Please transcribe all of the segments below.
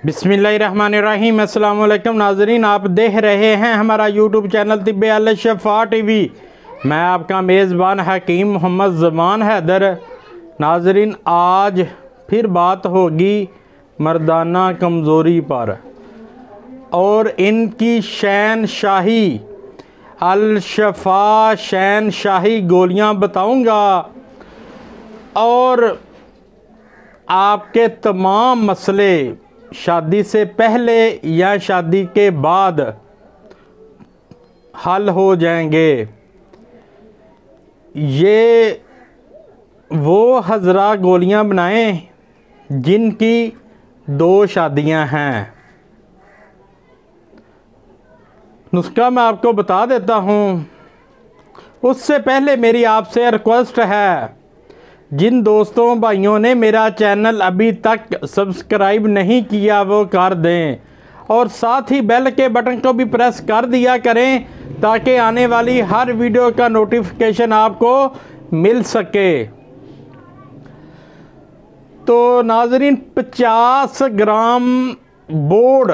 बिस्मिल्लाहिर्रहमानिर्रहीम। अस्सलाम वालेकुम नाजरीन, आप देख रहे हैं हमारा यूट्यूब चैनल तिब्बे अल शफा टीवी। मैं आपका मेज़बान हकीम मोहम्मद ज़मान हैदर। नाजरीन, आज फिर बात होगी मर्दाना कमज़ोरी पर और इनकी शहनशाही अल शफा शहनशाही गोलियां बताऊंगा और आपके तमाम मसले शादी से पहले या शादी के बाद हल हो जाएंगे। ये वो हज़रा गोलियां बनाएं जिनकी 2 शादियां हैं। नुस्खा मैं आपको बता देता हूँ। उससे पहले मेरी आपसे रिक्वेस्ट है, जिन दोस्तों भाइयों ने मेरा चैनल अभी तक सब्सक्राइब नहीं किया वो कर दें और साथ ही बेल के बटन को भी प्रेस कर दिया करें ताकि आने वाली हर वीडियो का नोटिफिकेशन आपको मिल सके। तो नाजरीन, 50 ग्राम बोर्ड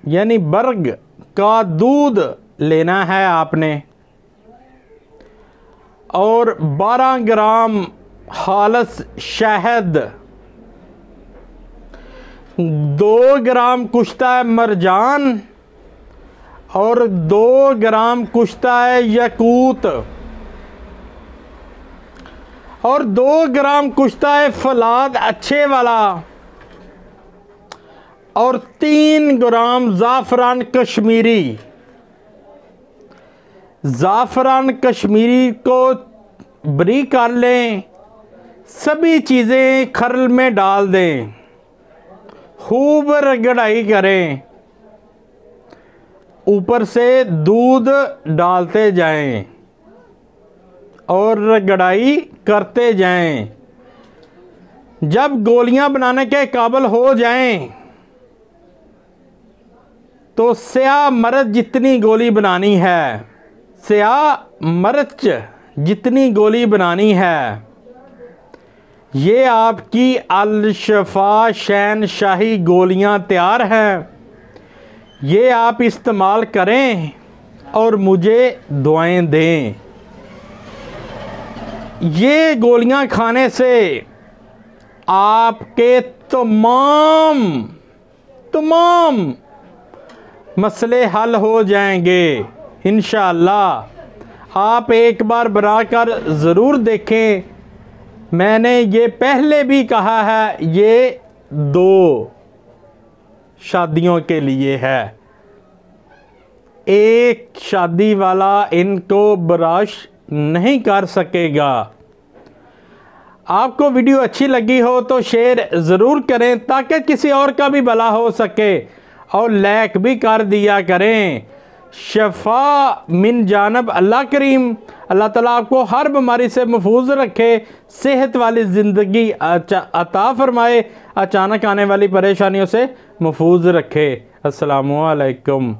यानी बर्ग का दूध लेना है आपने और 12 ग्राम खालस शहद, 2 ग्राम कुश्ता मरजान और 2 ग्राम कुश्ता यकूत और 2 ग्राम कुश्ता फलाद अच्छे वाला और 3 ग्राम ज़ाफ़रान कश्मीरी। ज़ाफ़रान कश्मीरी को बारीक कर लें, सभी चीज़ें खरल में डाल दें, खूब रगड़ाई करें, ऊपर से दूध डालते जाएं और रगड़ाई करते जाएं। जब गोलियां बनाने के काबिल हो जाएं तो स्याह मिर्च जितनी गोली बनानी है, स्याह मिर्च जितनी गोली बनानी है, ये आपकी अल शफा शहनशाही गोलियां तैयार हैं। ये आप इस्तेमाल करें और मुझे दुआएं दें। ये गोलियां खाने से आपके तमाम मसले हल हो जाएंगे इंशाअल्लाह। आप एक बार बनाकर ज़रूर देखें। मैंने ये पहले भी कहा है, ये 2 शादियों के लिए है। एक शादी वाला इनको बर्दाश्त नहीं कर सकेगा। आपको वीडियो अच्छी लगी हो तो शेयर ज़रूर करें ताकि किसी और का भी भला हो सके और लाइक भी कर दिया करें। शफा मिन जानब अल्लाह करीम। अल्लाह ताला आपको हर बीमारी से महफूज रखे, सेहत वाली ज़िंदगी अता फरमाए, अचानक आने वाली परेशानियों से महफूज रखे। अस्सलामु अलैकुम।